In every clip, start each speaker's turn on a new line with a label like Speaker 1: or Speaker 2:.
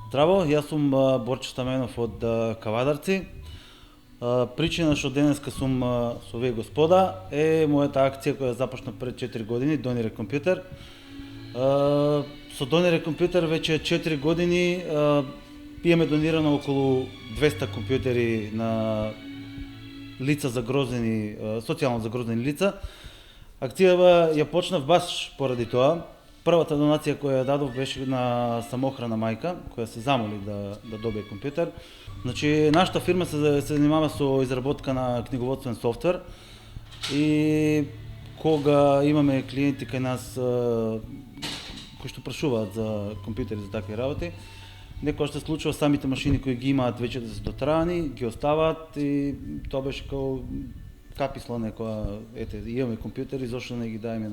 Speaker 1: Здраво, јас сум Борче Стаменов од Кавадарци. Причина што денеска сум со овие господа е мојата акција која започна пред 4 години, Донирек компјутер. Со Донирек компјутер веќе 4 години имаме донирано околу 200 компјутери на лица загрозени, социјално загрозени лица. Акцијава ја почнав баш поради тоа. Првата донација која ја дадов беше на самохрана мајка, која се замоли да добие компјутер. Значи, нашата фирма се занимава со изработка на книговодствен софтвер и кога имаме клиенти кај нас кои што прашуваат за компјутери за такви работи, некогаш се случува самите машини кои ги имаат веќе да се дотраани, ги оставаат и тоа беше како капи слоне која ете имаме компјутери, зошто не ги даеме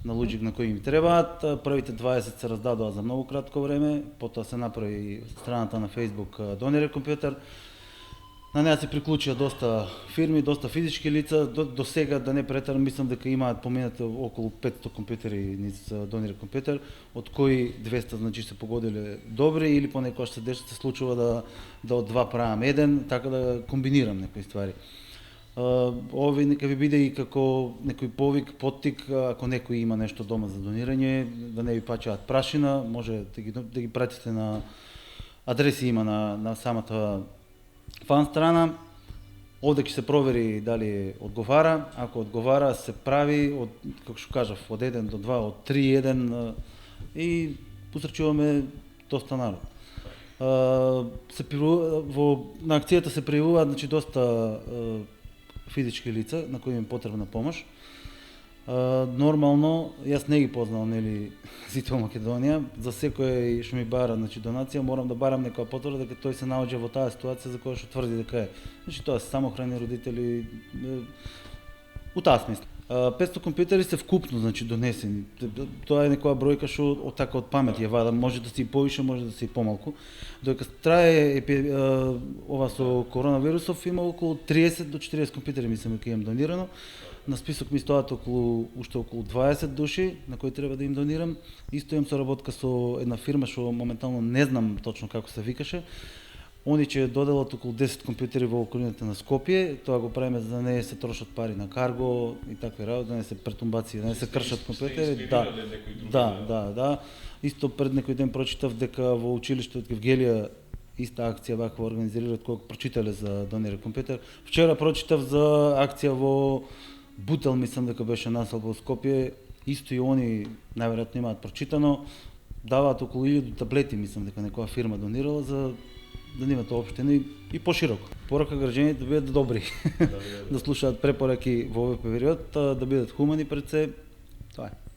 Speaker 1: на луѓе на кои им требаат. Првите 20 се раздадоа за многу кратко време, потоа се направи страната на Facebook Донирек компјутер. На неа се приклучија доста фирми, доста физички лица. До сега, да не претерам, мислам дека имаат поминати околу 500 компјутери низ Донирек компјутер, од кои 200 значи се погодиле добри или понекогаш се случува да од два правам еден, така да комбинирам некои ствари. Ови нека ви биде и како некој повик, поттик, ако некој има нешто дома за донирање, да не ви пачаат прашина, може да ги пратите на адреси има на самата фан страна. Овде ќе се провери дали одговара, ако одговара се прави од, како што кажав, од 1 до 2, од 3-1 и посречуваме доста народ. На акцијата се пријавуваат значи доста физички лица на кои им потребна помош. Нормално, јас не ги познавам нели сите во Македонија, за секој што ми бара значи донација морам да барам некоја потврда дека тој се наоѓа во таа ситуација за која што тврди дека е. Значи тоа се самохрани родители у таа смисла. 500 компјутери се вкупно значи донесени. Тоа е некоја бројка што од така од памет ја вадам, може да се и повише, може да се и помалку. Додека трае ова со коронавирусов има околу 30 до 40 компјутери мислам дека имам донирано. На список ми стоат уште околу 20 души на кои треба да им донирам. Исто имам соработка со една фирма што моментално не знам точно како се викаше. Они ќе доделат околу 10 компјутери во околината на Скопје, тоа го правиме за да не се трошат пари на карго и такви работи, да не се претумбации, да не се кршат компјутери. Да. Исто пред некој ден прочитав дека во училиштето од Евгелија иста акција ваква организираат кога прочитале за Донирек компјутер. Вчера прочитав за акција во Бутел, мислам дека беше насел во Скопје, исто и они најверојатно имаат прочитано, даваат околу 1000 таблети, мислам дека некоја фирма донирала за да немате општина и пошироко. Порака граѓаните да бидат добри, да слушаат препораки во овој период, да бидат хумани пред се. Тоа е.